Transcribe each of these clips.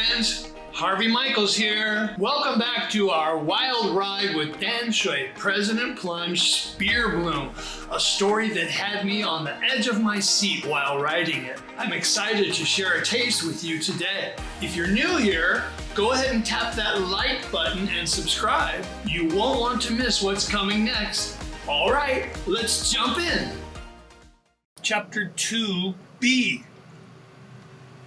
friends, Harvey Michaels here. Welcome back to our wild ride with Danshui President Plunge Spear Bloom, a story that had me on the edge of my seat while writing it. I'm excited to share a taste with you today. If you're new here, go ahead and tap that like button and subscribe. You won't want to miss what's coming next. All right, let's jump in. Chapter 2B.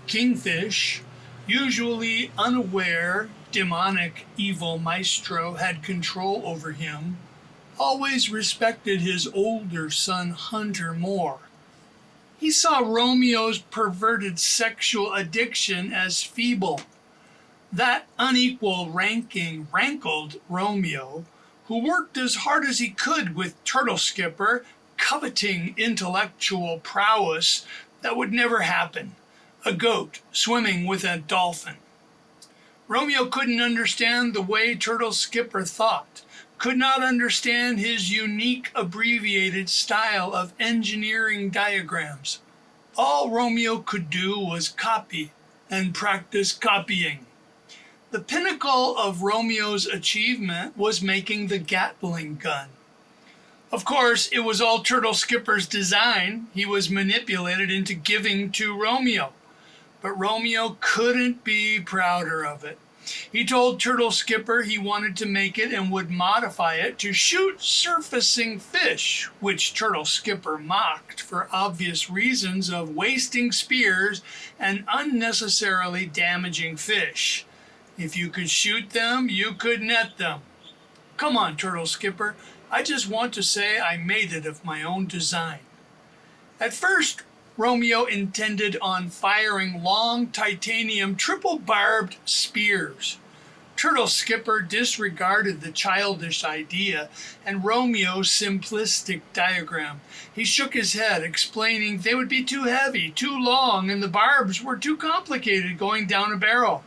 Kingfish, usually unaware demonic evil maestro had control over him, always respected his older son Hunter more. He saw Romeo's perverted sexual addiction as feeble. That unequal ranking rankled Romeo, who worked as hard as he could with Turtle Skipper, coveting intellectual prowess that would never happen. A goat swimming with a dolphin. Romeo couldn't understand the way Turtle Skipper thought, could not understand his unique abbreviated style of engineering diagrams. All Romeo could do was copy and practice copying. The pinnacle of Romeo's achievement was making the Gatling gun. Of course, it was all Turtle Skipper's design he was manipulated into giving to Romeo. But Romeo couldn't be prouder of it. He told Turtle Skipper he wanted to make it and would modify it to shoot surfacing fish, which Turtle Skipper mocked for obvious reasons of wasting spears and unnecessarily damaging fish. If you could shoot them, you could net them. Come on, Turtle Skipper, I just want to say I made it of my own design. At first, Romeo intended on firing long titanium triple-barbed spears. Turtle Skipper disregarded the childish idea and Romeo's simplistic diagram. He shook his head, explaining they would be too heavy, too long, and the barbs were too complicated going down a barrel.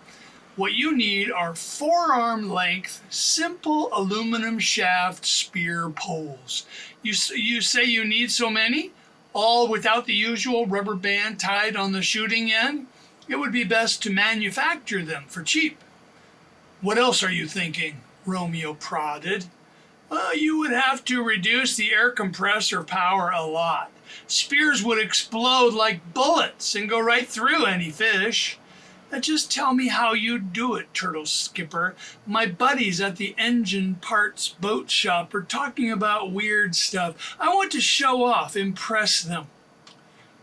What you need are forearm-length, simple aluminum shaft spear poles. You say you need so many? All without the usual rubber band tied on the shooting end? It would be best to manufacture them for cheap. What else are you thinking? Romeo prodded. You would have to reduce the air compressor power a lot. Spears would explode like bullets and go right through any fish. Just tell me how you do it, Turtle Skipper. My buddies at the engine parts boat shop are talking about weird stuff. I want to show off, impress them.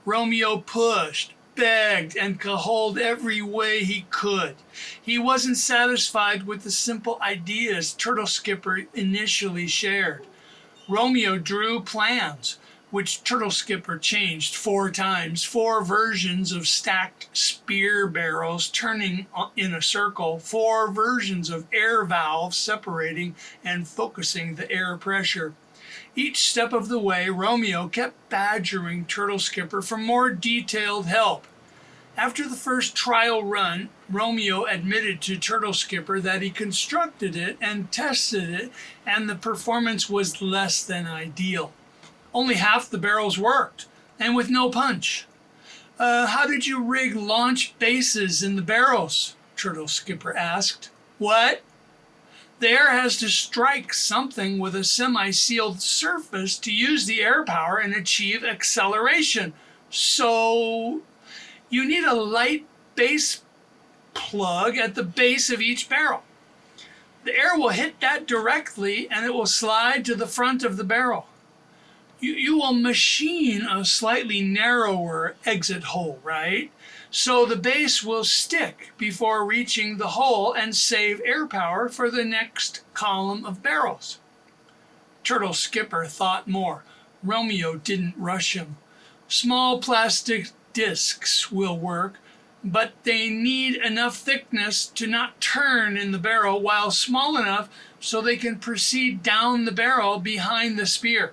Romeo pushed, begged, and cajoled every way he could. He wasn't satisfied with the simple ideas Turtle Skipper initially shared. Romeo drew plans, which Turtle Skipper changed 4 times, 4 versions of stacked spear barrels turning in a circle, 4 versions of air valves separating and focusing the air pressure. Each step of the way, Romeo kept badgering Turtle Skipper for more detailed help. After the first trial run, Romeo admitted to Turtle Skipper that he constructed it and tested it, and the performance was less than ideal. Only half the barrels worked, and with no punch. How did you rig launch bases in the barrels? Turtle Skipper asked. What? The air has to strike something with a semi-sealed surface to use the air power and achieve acceleration. So, you need a light base plug at the base of each barrel. The air will hit that directly, and it will slide to the front of the barrel. You will machine a slightly narrower exit hole, right? So the base will stick before reaching the hole and save air power for the next column of barrels. Turtle Skipper thought more. Romeo didn't rush him. Small plastic discs will work, but they need enough thickness to not turn in the barrel while small enough so they can proceed down the barrel behind the spear.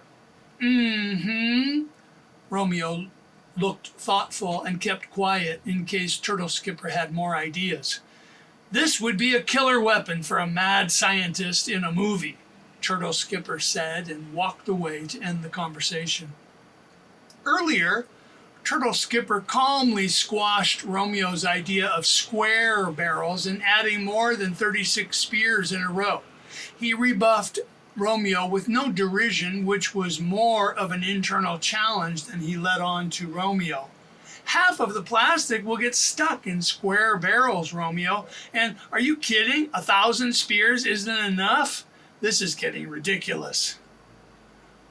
Romeo looked thoughtful and kept quiet in case Turtle Skipper had more ideas. This would be a killer weapon for a mad scientist in a movie, Turtle Skipper said and walked away to end the conversation. Earlier, Turtle Skipper calmly squashed Romeo's idea of square barrels and adding more than 36 spears in a row. He rebuffed Romeo with no derision, which was more of an internal challenge than he let on to Romeo. Half of the plastic will get stuck in square barrels, Romeo. And are you kidding? 1,000 spears isn't enough? This is getting ridiculous.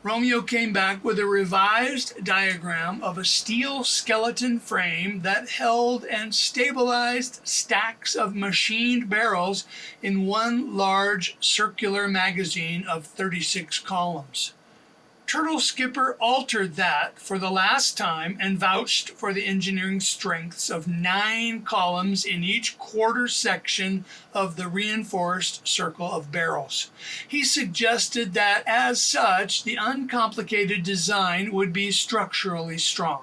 Romeo came back with a revised diagram of a steel skeleton frame that held and stabilized stacks of machined barrels in one large circular magazine of 36 columns. Turtle Skipper altered that for the last time and vouched for the engineering strengths of 9 columns in each quarter section of the reinforced circle of barrels. He suggested that, as such, the uncomplicated design would be structurally strong.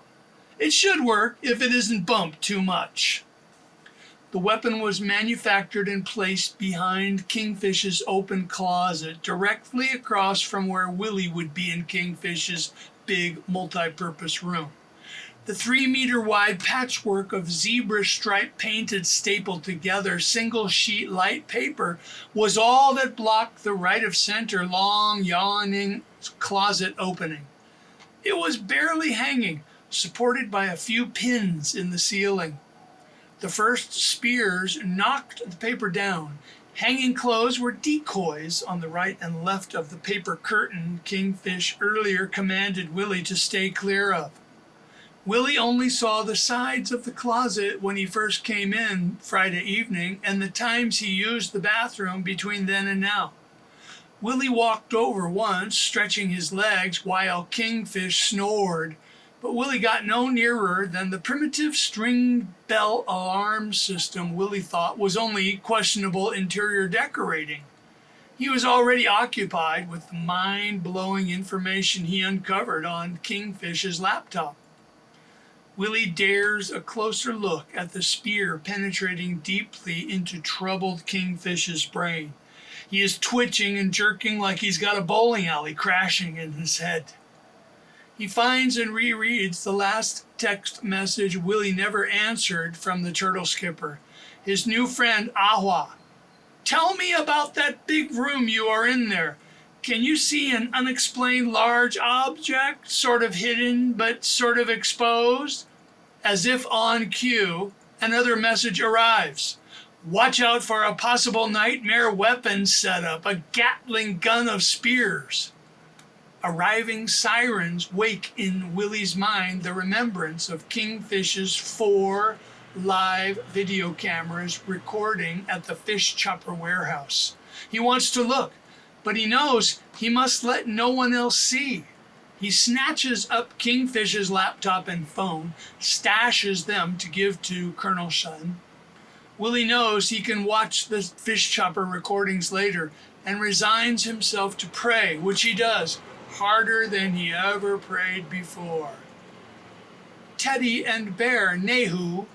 It should work if it isn't bumped too much. The weapon was manufactured and placed behind Kingfish's open closet, directly across from where Willie would be in Kingfish's big multi-purpose room. The 3-meter-wide patchwork of zebra stripe painted stapled together single-sheet light paper was all that blocked the right-of-center long, yawning closet opening. It was barely hanging, supported by a few pins in the ceiling. The first spears knocked the paper down. Hanging clothes were decoys on the right and left of the paper curtain Kingfish earlier commanded Willie to stay clear of. Willie only saw the sides of the closet when he first came in Friday evening and the times he used the bathroom between then and now. Willie walked over once, stretching his legs while Kingfish snored, but Willie got no nearer than the primitive string bell alarm system Willie thought was only questionable interior decorating. He was already occupied with the mind-blowing information he uncovered on Kingfish's laptop. Willie dares a closer look at the spear penetrating deeply into troubled Kingfish's brain. He is twitching and jerking like he's got a bowling alley crashing in his head. He finds and rereads the last text message Willie never answered from the Turtle Skipper. His new friend, Ahwa. Tell me about that big room you are in there. Can you see an unexplained large object, sort of hidden but sort of exposed? As if on cue, another message arrives. Watch out for a possible nightmare weapon setup, a Gatling gun of spears. Arriving sirens wake in Willie's mind the remembrance of Kingfish's 4 live video cameras recording at the fish chopper warehouse. He wants to look, but he knows he must let no one else see. He snatches up Kingfish's laptop and phone, stashes them to give to Colonel Shun. Willie knows he can watch the fish chopper recordings later and resigns himself to pray, which he does, harder than he ever prayed before. Teddy and Bear Nehu,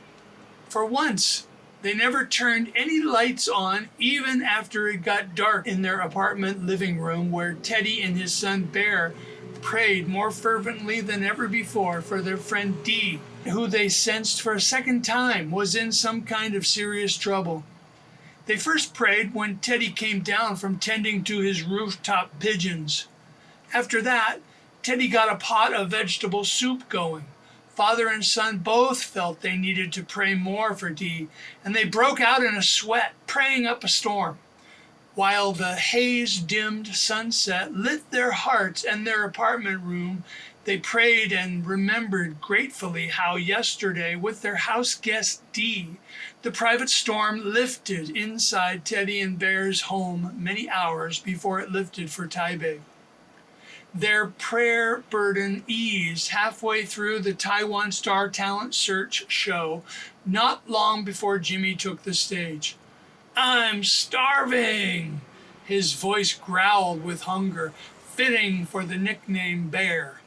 for once, they never turned any lights on even after it got dark in their apartment living room where Teddy and his son Bear prayed more fervently than ever before for their friend Dee, who they sensed for a second time was in some kind of serious trouble. They first prayed when Teddy came down from tending to his rooftop pigeons. After that, Teddy got a pot of vegetable soup going. Father and son both felt they needed to pray more for Dee, and they broke out in a sweat, praying up a storm. While the haze-dimmed sunset lit their hearts and their apartment room, they prayed and remembered gratefully how yesterday, with their house guest Dee, the private storm lifted inside Teddy and Bear's home many hours before it lifted for Taipei. Their prayer burden eased halfway through the Taiwan Star Talent Search show, not long before Jimmy took the stage. "I'm starving!" His voice growled with hunger, fitting for the nickname Bear.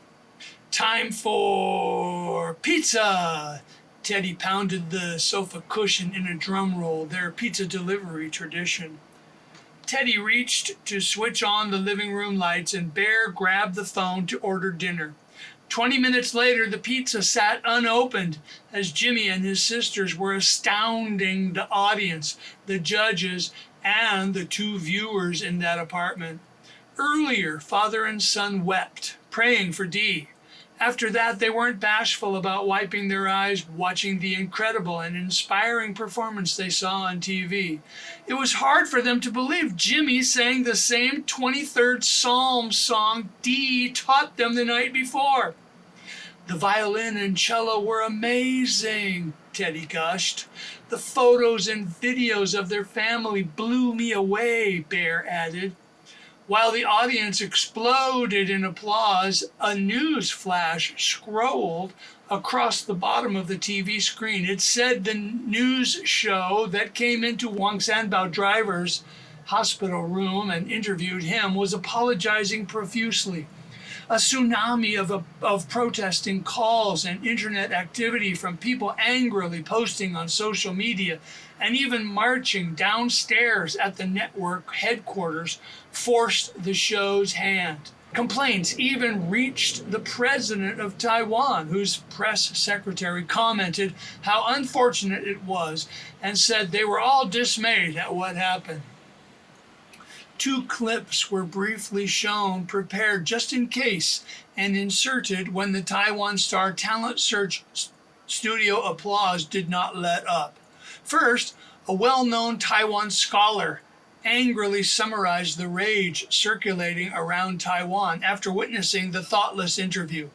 "Time for pizza!" Teddy pounded the sofa cushion in a drum roll, their pizza delivery tradition. Teddy reached to switch on the living room lights and Bear grabbed the phone to order dinner. 20 minutes later, the pizza sat unopened as Jimmy and his sisters were astounding the audience, the judges, and the 2 viewers in that apartment. Earlier, father and son wept, praying for Dee. After that, they weren't bashful about wiping their eyes watching the incredible and inspiring performance they saw on TV. It was hard for them to believe Jimmy sang the same 23rd Psalm song Dee taught them the night before. The violin and cello were amazing, Teddy gushed. The photos and videos of their family blew me away, Bear added. While the audience exploded in applause, a news flash scrolled across the bottom of the TV screen. It said the news show that came into Wang Sanbao driver's hospital room and interviewed him was apologizing profusely. A tsunami of protesting calls and internet activity from people angrily posting on social media and even marching downstairs at the network headquarters forced the show's hand. Complaints even reached the president of Taiwan, whose press secretary commented how unfortunate it was and said they were all dismayed at what happened. 2 clips were briefly shown, prepared just in case, and inserted when the Taiwan Star talent search studio applause did not let up. First, a well-known Taiwan scholar angrily summarized the rage circulating around Taiwan after witnessing the thoughtless interview.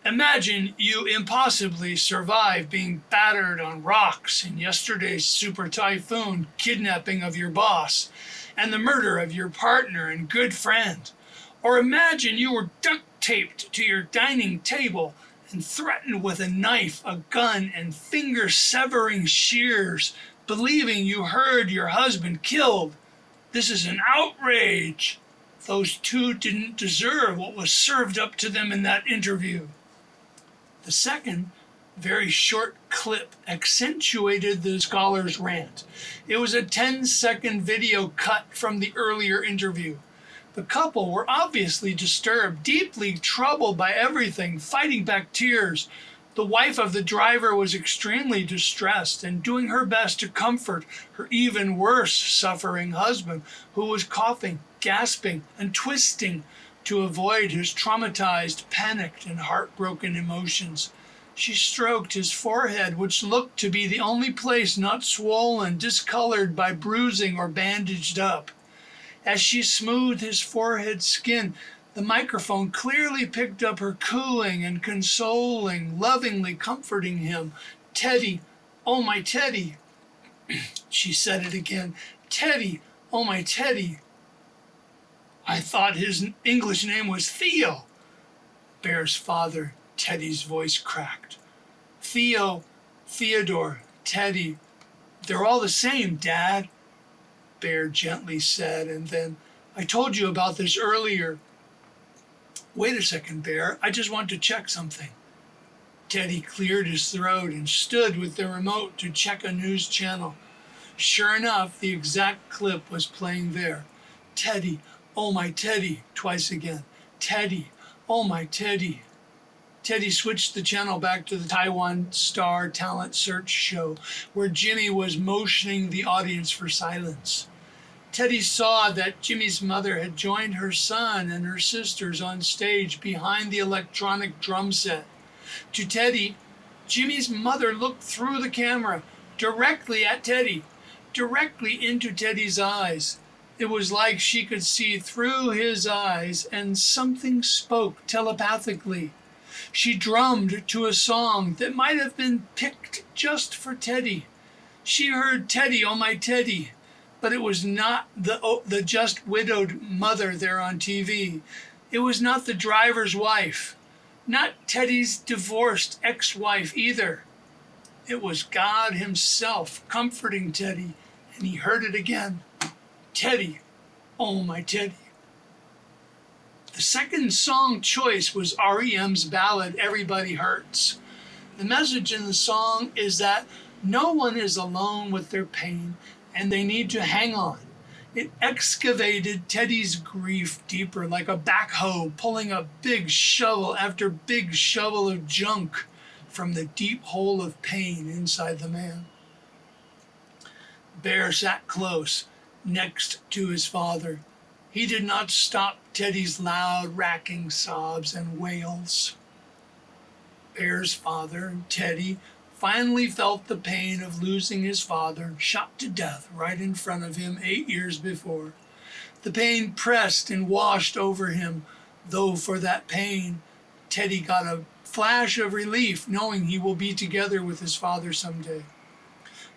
Imagine you impossibly survive being battered on rocks in yesterday's super typhoon, kidnapping of your boss, and the murder of your partner and good friend. Or imagine you were duct taped to your dining table and threatened with a knife, a gun, and finger-severing shears, believing you heard your husband killed. This is an outrage. Those 2 didn't deserve what was served up to them in that interview. The second, very short clip accentuated the scholar's rant. It was a 10-second video cut from the earlier interview. The couple were obviously disturbed, deeply troubled by everything, fighting back tears. The wife of the driver was extremely distressed and doing her best to comfort her even worse suffering husband, who was coughing, gasping, and twisting to avoid his traumatized, panicked, and heartbroken emotions. She stroked his forehead, which looked to be the only place not swollen, discolored by bruising or bandaged up. As she smoothed his forehead skin, the microphone clearly picked up her cooing and consoling, lovingly comforting him. "Teddy, oh my Teddy." She said it again. "Teddy, oh my Teddy." I thought his English name was Theo. Bear's father, Teddy's voice cracked. "Theo, Theodore, Teddy, they're all the same, Dad," Bear gently said, and then, "I told you about this earlier." "Wait a second, Bear, I just want to check something." Teddy cleared his throat and stood with the remote to check a news channel. Sure enough, the exact clip was playing there. "Teddy, oh my Teddy," twice again. "Teddy, oh my Teddy." Teddy switched the channel back to the Taiwan Star talent search show, where Jimmy was motioning the audience for silence. Teddy saw that Jimmy's mother had joined her son and her sisters on stage behind the electronic drum set. To Teddy, Jimmy's mother looked through the camera, directly at Teddy, directly into Teddy's eyes. It was like she could see through his eyes, and something spoke telepathically. She drummed to a song that might have been picked just for Teddy. She heard "Teddy, oh my Teddy," but it was not the just widowed mother there on TV. It was not the driver's wife, not Teddy's divorced ex-wife either. It was God himself comforting Teddy, and he heard it again. "Teddy, oh my Teddy." The second song choice was REM's ballad, "Everybody Hurts." The message in the song is that no one is alone with their pain and they need to hang on. It excavated Teddy's grief deeper, like a backhoe pulling a big shovel after big shovel of junk from the deep hole of pain inside the man. Bear sat close next to his father. He did not stop Teddy's loud, racking sobs and wails. Bear's father, Teddy, finally felt the pain of losing his father, shot to death right in front of him 8 years before. The pain pressed and washed over him, though for that pain, Teddy got a flash of relief knowing he will be together with his father someday.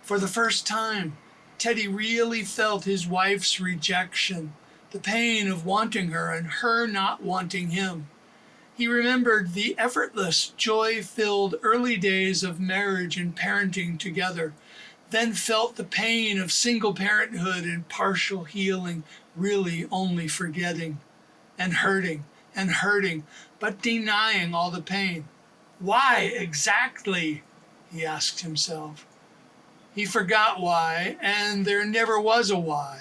For the first time, Teddy really felt his wife's rejection, the pain of wanting her and her not wanting him. He remembered the effortless, joy-filled early days of marriage and parenting together, then felt the pain of single parenthood and partial healing, really only forgetting, and hurting, but denying all the pain. Why exactly? He asked himself. He forgot why, and there never was a why.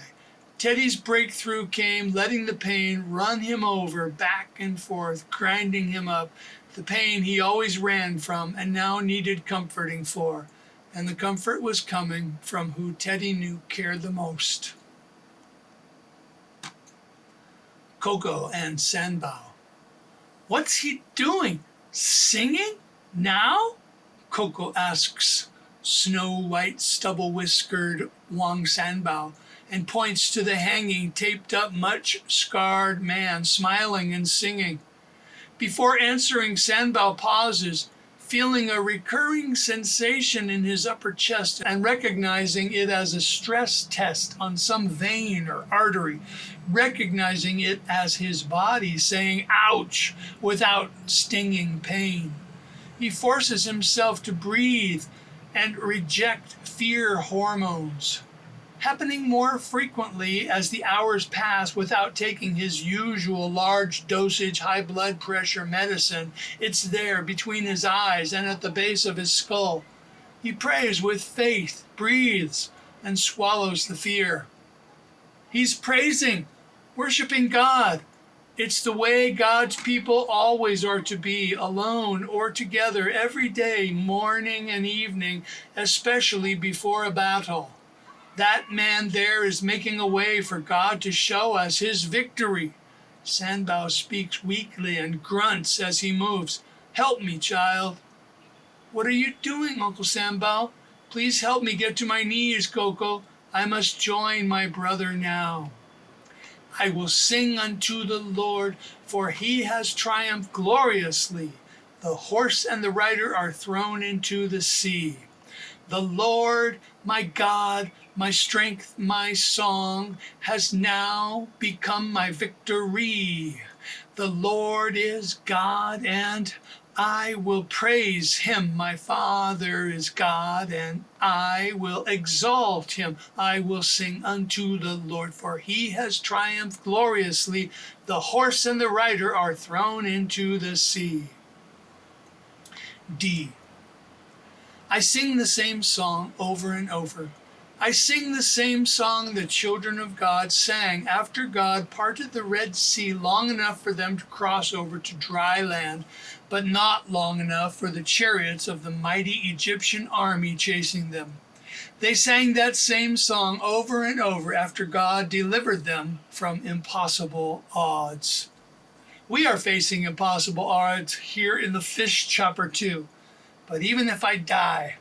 Teddy's breakthrough came letting the pain run him over back and forth, grinding him up, the pain he always ran from and now needed comforting for. And the comfort was coming from who Teddy knew cared the most. Coco and Sanbao. What's he doing? Singing? Now? Coco asks snow-white, stubble-whiskered Wang Sanbao, and points to the hanging, taped-up, much-scarred man, smiling and singing. Before answering, Sanbao pauses, feeling a recurring sensation in his upper chest and recognizing it as a stress test on some vein or artery, recognizing it as his body saying, ouch, without stinging pain. He forces himself to breathe and reject fear hormones, happening more frequently as the hours pass without taking his usual large dosage high blood pressure medicine. It's there between his eyes and at the base of his skull. He prays with faith, breathes, and swallows the fear. He's praising, worshiping God. It's the way God's people always are to be, alone or together every day, morning and evening, especially before a battle. That man there is making a way for God to show us his victory. Sanbao speaks weakly and grunts as he moves. Help me, child. What are you doing, Uncle Sanbao? Please help me get to my knees, Coco. I must join my brother now. I will sing unto the Lord, for he has triumphed gloriously. The horse and the rider are thrown into the sea. The Lord, my God, my strength, my song, has now become my victory. The Lord is God, and I will praise him. My Father is God, and I will exalt him. I will sing unto the Lord, for he has triumphed gloriously. The horse and the rider are thrown into the sea. D. I sing the same song over and over. I sing the same song the children of God sang after God parted the Red Sea long enough for them to cross over to dry land, but not long enough for the chariots of the mighty Egyptian army chasing them. They sang that same song over and over after God delivered them from impossible odds. We are facing impossible odds here in the fish chopper too, but even if I die,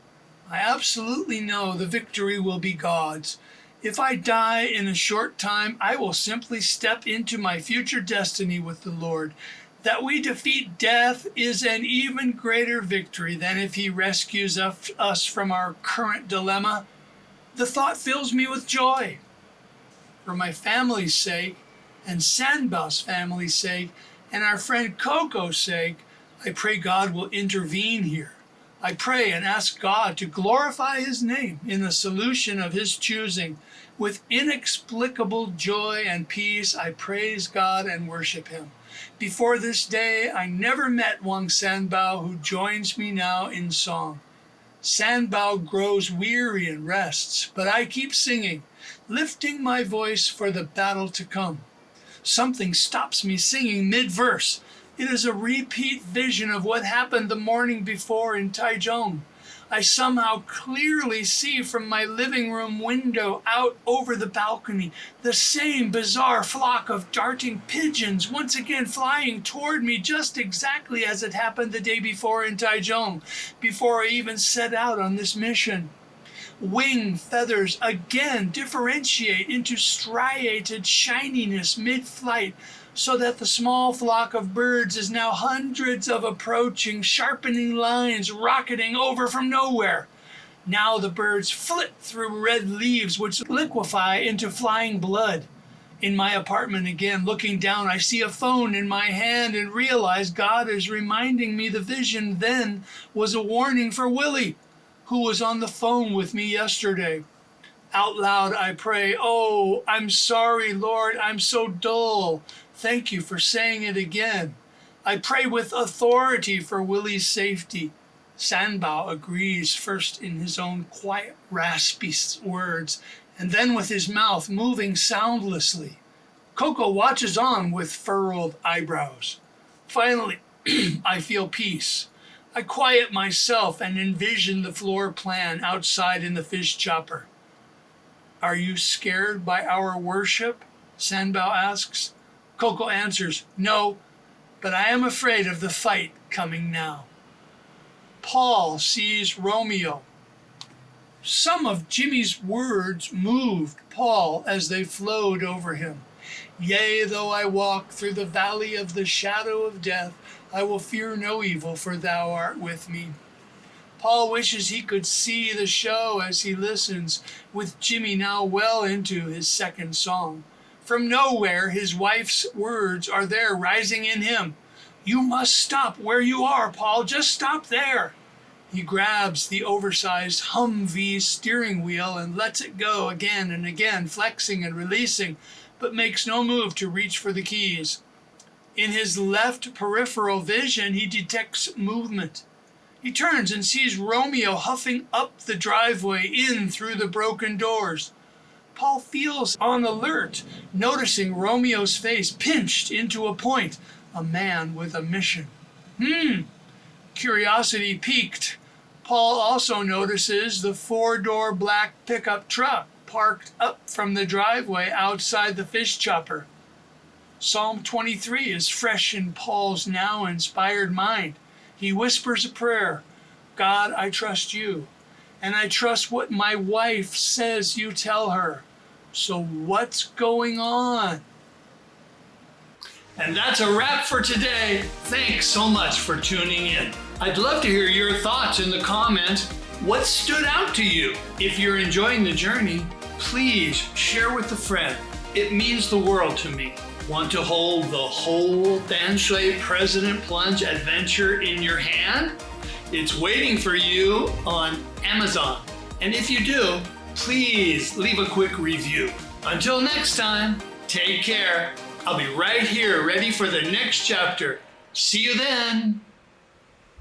I absolutely know the victory will be God's. If I die in a short time, I will simply step into my future destiny with the Lord. That we defeat death is an even greater victory than if he rescues us from our current dilemma. The thought fills me with joy. For my family's sake, and Sanbao's family's sake, and our friend Coco's sake, I pray God will intervene here. I pray and ask God to glorify his name in the solution of his choosing. With inexplicable joy and peace, I praise God and worship him. Before this day, I never met Wang Sanbao, who joins me now in song. Sanbao grows weary and rests, but I keep singing, lifting my voice for the battle to come. Something stops me singing mid-verse. It is a repeat vision of what happened the morning before in Taichung. I somehow clearly see from my living room window out over the balcony the same bizarre flock of darting pigeons once again flying toward me just exactly as it happened the day before in Taichung, before I even set out on this mission. Wing feathers again differentiate into striated shininess mid-flight, so that the small flock of birds is now hundreds of approaching, sharpening lines rocketing over from nowhere. Now the birds flit through red leaves which liquefy into flying blood. In my apartment again, looking down, I see a phone in my hand and realize God is reminding me the vision then was a warning for Willie, who was on the phone with me yesterday. Out loud I pray, "Oh, I'm sorry, Lord, I'm so dull. Thank you for saying it again." I pray with authority for Willie's safety. Sanbao agrees, first in his own quiet, raspy words, and then with his mouth moving soundlessly. Coco watches on with furrowed eyebrows. Finally, I feel peace. I quiet myself and envision the floor plan outside in the fish chopper. "Are you scared by our worship?" Sanbao asks. Coco answers, "No, but I am afraid of the fight coming now." Paul sees Romeo. Some of Jimmy's words moved Paul as they flowed over him. "Yea, though I walk through the valley of the shadow of death, I will fear no evil, for thou art with me." Paul wishes he could see the show as he listens, with Jimmy now well into his second song. From nowhere, his wife's words are there rising in him. "You must stop where you are, Paul. Just stop there." He grabs the oversized Humvee steering wheel and lets it go again and again, flexing and releasing, but makes no move to reach for the keys. In his left peripheral vision, he detects movement. He turns and sees Romeo huffing up the driveway in through the broken doors. Paul feels on alert, noticing Romeo's face pinched into a point, a man with a mission. Curiosity piqued, Paul also notices the four-door black pickup truck parked up from the driveway outside the fish chopper. Psalm 23 is fresh in Paul's now inspired mind. He whispers a prayer. "God, I trust you, and I trust what my wife says you tell her. So what's going on?" And that's a wrap for today. Thanks so much for tuning in. I'd love to hear your thoughts in the comments. What stood out to you? If you're enjoying the journey, please share with a friend. It means the world to me. Want to hold the whole Danshui President Plunge adventure in your hand? It's waiting for you on Amazon. And if you do, please leave a quick review. Until next time, take care. I'll be right here ready for the next chapter. See you then.